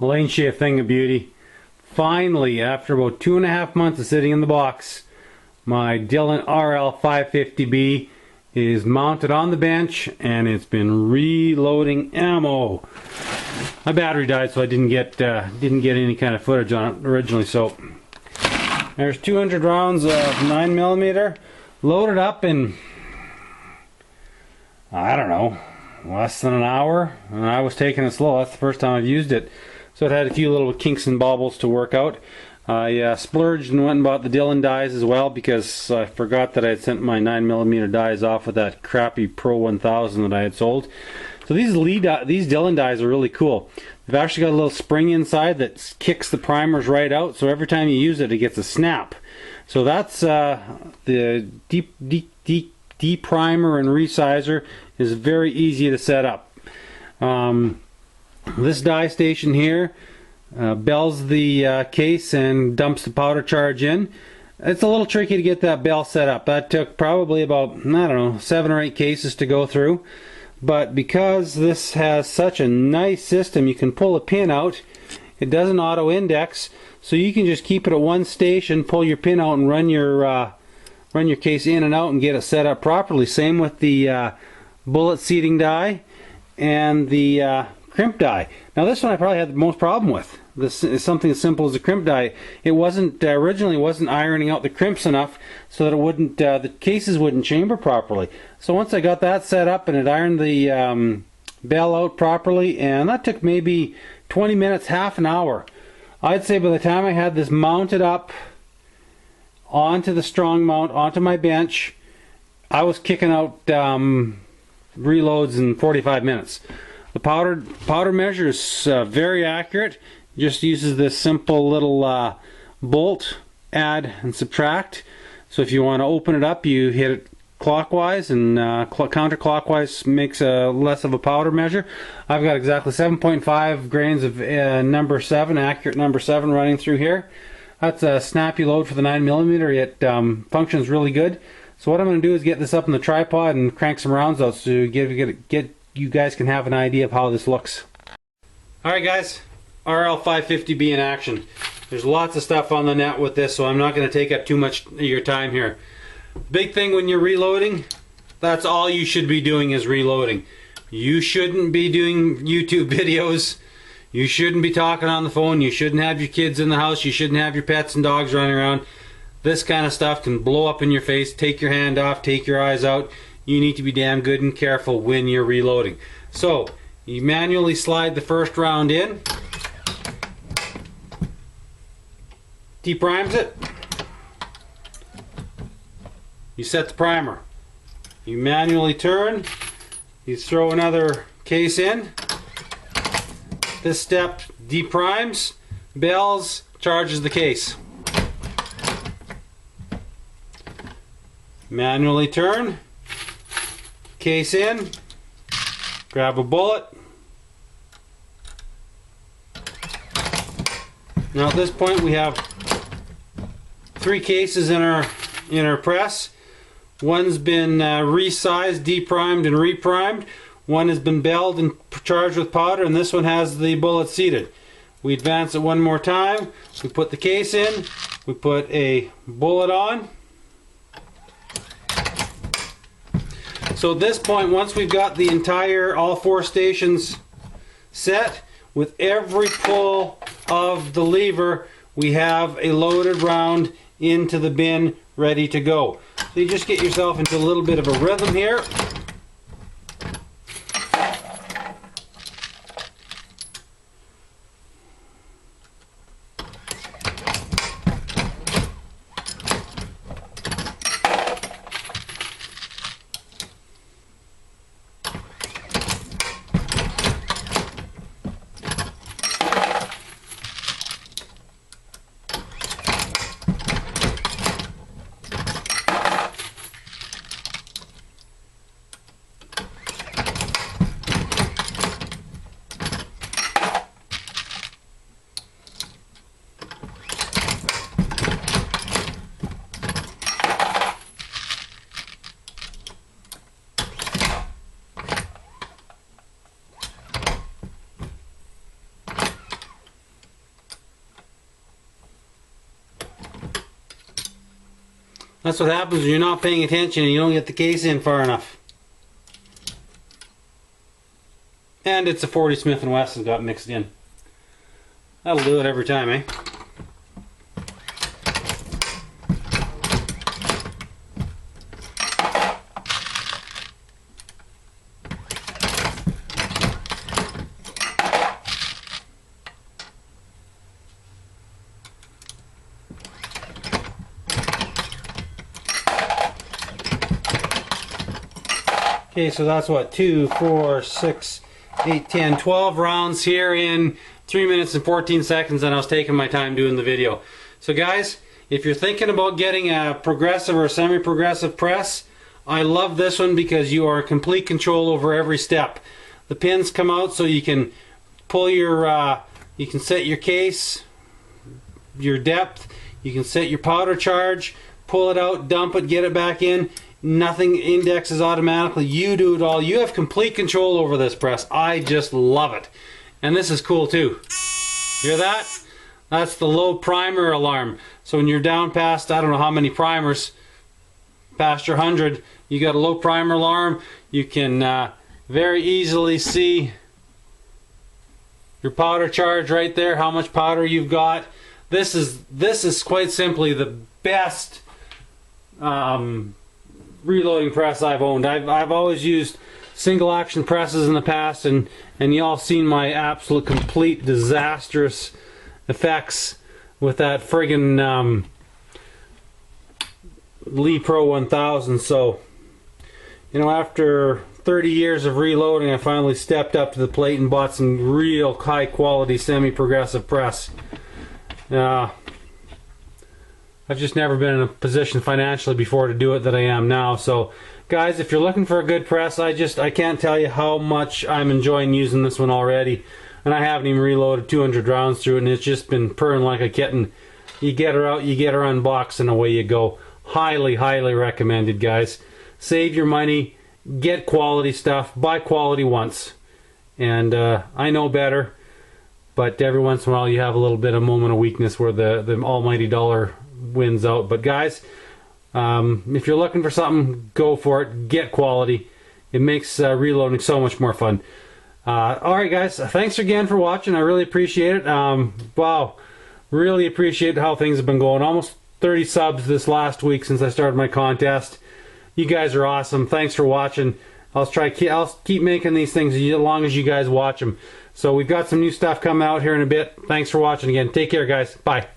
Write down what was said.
Well, ain't she a thing of beauty? Finally, after about 2.5 months of sitting in the box, my Dillon RL550B is mounted on the bench and it's been reloading ammo. My battery died, so I didn't get any kind of footage on it originally. So there's 200 rounds of 9mm loaded up in, I don't know, less than an hour, and I was taking it slow. That's the first time I've used it, so it had a few little kinks and bobbles to work out. I splurged and went and bought the Dillon dies as well, because I forgot that I had sent my 9mm dies off with that crappy Pro 1000 that I had sold. So these Dillon dies are really cool. They've actually got a little spring inside that kicks the primers right out, so every time you use it, it gets a snap. So that's the deprimer and resizer is very easy to set up. This die station here bells the case and dumps the powder charge in. It's a little tricky to get that bell set up. That took probably about, I don't know, 7 or 8 cases to go through. But because this has such a nice system, you can pull a pin out. It doesn't auto index, so you can just keep it at one station, pull your pin out and run your case in and out and get it set up properly. Same with the bullet seating die and the crimp die. Now this one I probably had the most problem with. This is something as simple as a crimp die. It wasn't originally wasn't ironing out the crimps enough so that it wouldn't the cases wouldn't chamber properly. So once I got that set up and it ironed the bell out properly, and that took maybe 20 minutes, half an hour. I'd say by the time I had this mounted up onto the strong mount, onto my bench, I was kicking out reloads in 45 minutes. The powder measure is very accurate. It just uses this simple little bolt, add and subtract. So if you want to open it up, you hit it clockwise, and counterclockwise makes less of a powder measure. I've got exactly 7.5 grains of number 7, accurate number 7 running through here. That's a snappy load for the 9mm. It functions really good. So what I'm going to do is get this up on the tripod and crank some rounds out so you guys can have an idea of how this looks. Alright guys, RL550B in action. There's lots of stuff on the net with this, so I'm not going to take up too much of your time here. Big thing when you're reloading, that's all you should be doing is reloading. You shouldn't be doing YouTube videos. You shouldn't be talking on the phone. You shouldn't have your kids in the house. You shouldn't have your pets and dogs running around. This kind of stuff can blow up in your face. Take your hand off, take your eyes out. You need to be damn good and careful when you're reloading. So you manually slide the first round in, deprimes it, you set the primer, you manually turn, you throw another case in. This step deprimes, bells, charges the case. Manually turn, case in, grab a bullet. Now at this point we have 3 cases in our press. One's been resized, deprimed and reprimed. One has been belled and charged with powder, and this one has the bullet seated. We advance it one more time. We put the case in, we put a bullet on. So at this point, once we've got the entire, all 4 stations set, with every pull of the lever, we have a loaded round into the bin ready to go. So you just get yourself into a little bit of a rhythm here. That's what happens when you're not paying attention and you don't get the case in far enough. And it's a 40 Smith & Wesson got mixed in. That'll do it every time, eh? Okay, so that's what, 2, 4, 6, 8, 10, 12 rounds here in 3 minutes and 14 seconds, and I was taking my time doing the video. So guys, if you're thinking about getting a progressive or semi-progressive press, I love this one because you are in complete control over every step. The pins come out so you can pull your, you can set your case, your depth, you can set your powder charge, pull it out, dump it, get it back in. Nothing indexes automatically. You do it all. You have complete control over this press. I just love it. And this is cool too. Hear that? That's the low primer alarm. So when you're down past, I don't know how many primers, past your 100, you got a low primer alarm. You can very easily see your powder charge right there, how much powder you've got. This is quite simply the best reloading press I've owned. I've always used single action presses in the past, and y'all seen my absolute complete disastrous effects with that friggin' Lee Pro 1000. So, you know, after 30 years of reloading, I finally stepped up to the plate and bought some real high quality semi-progressive press. I've just never been in a position financially before to do it that I am now. So guys, if you're looking for a good press, I can't tell you how much I'm enjoying using this one already. And I haven't even reloaded 200 rounds through it, and it's just been purring like a kitten. You get her out, you get her unboxed, and away you go. Highly, highly recommended, guys. Save your money, get quality stuff, buy quality once. And I know better, but every once in a while you have a little bit of moment of weakness where the almighty dollar wins out. But guys, if you're looking for something, go for it. Get quality. It makes reloading so much more fun. Alright guys, thanks again for watching. I really appreciate it. Wow, really appreciate how things have been going. Almost 30 subs this last week since I started my contest. You guys are awesome. Thanks for watching. I'll keep making these things as long as you guys watch them. So we've got some new stuff coming out here in a bit. Thanks for watching again. Take care guys. Bye.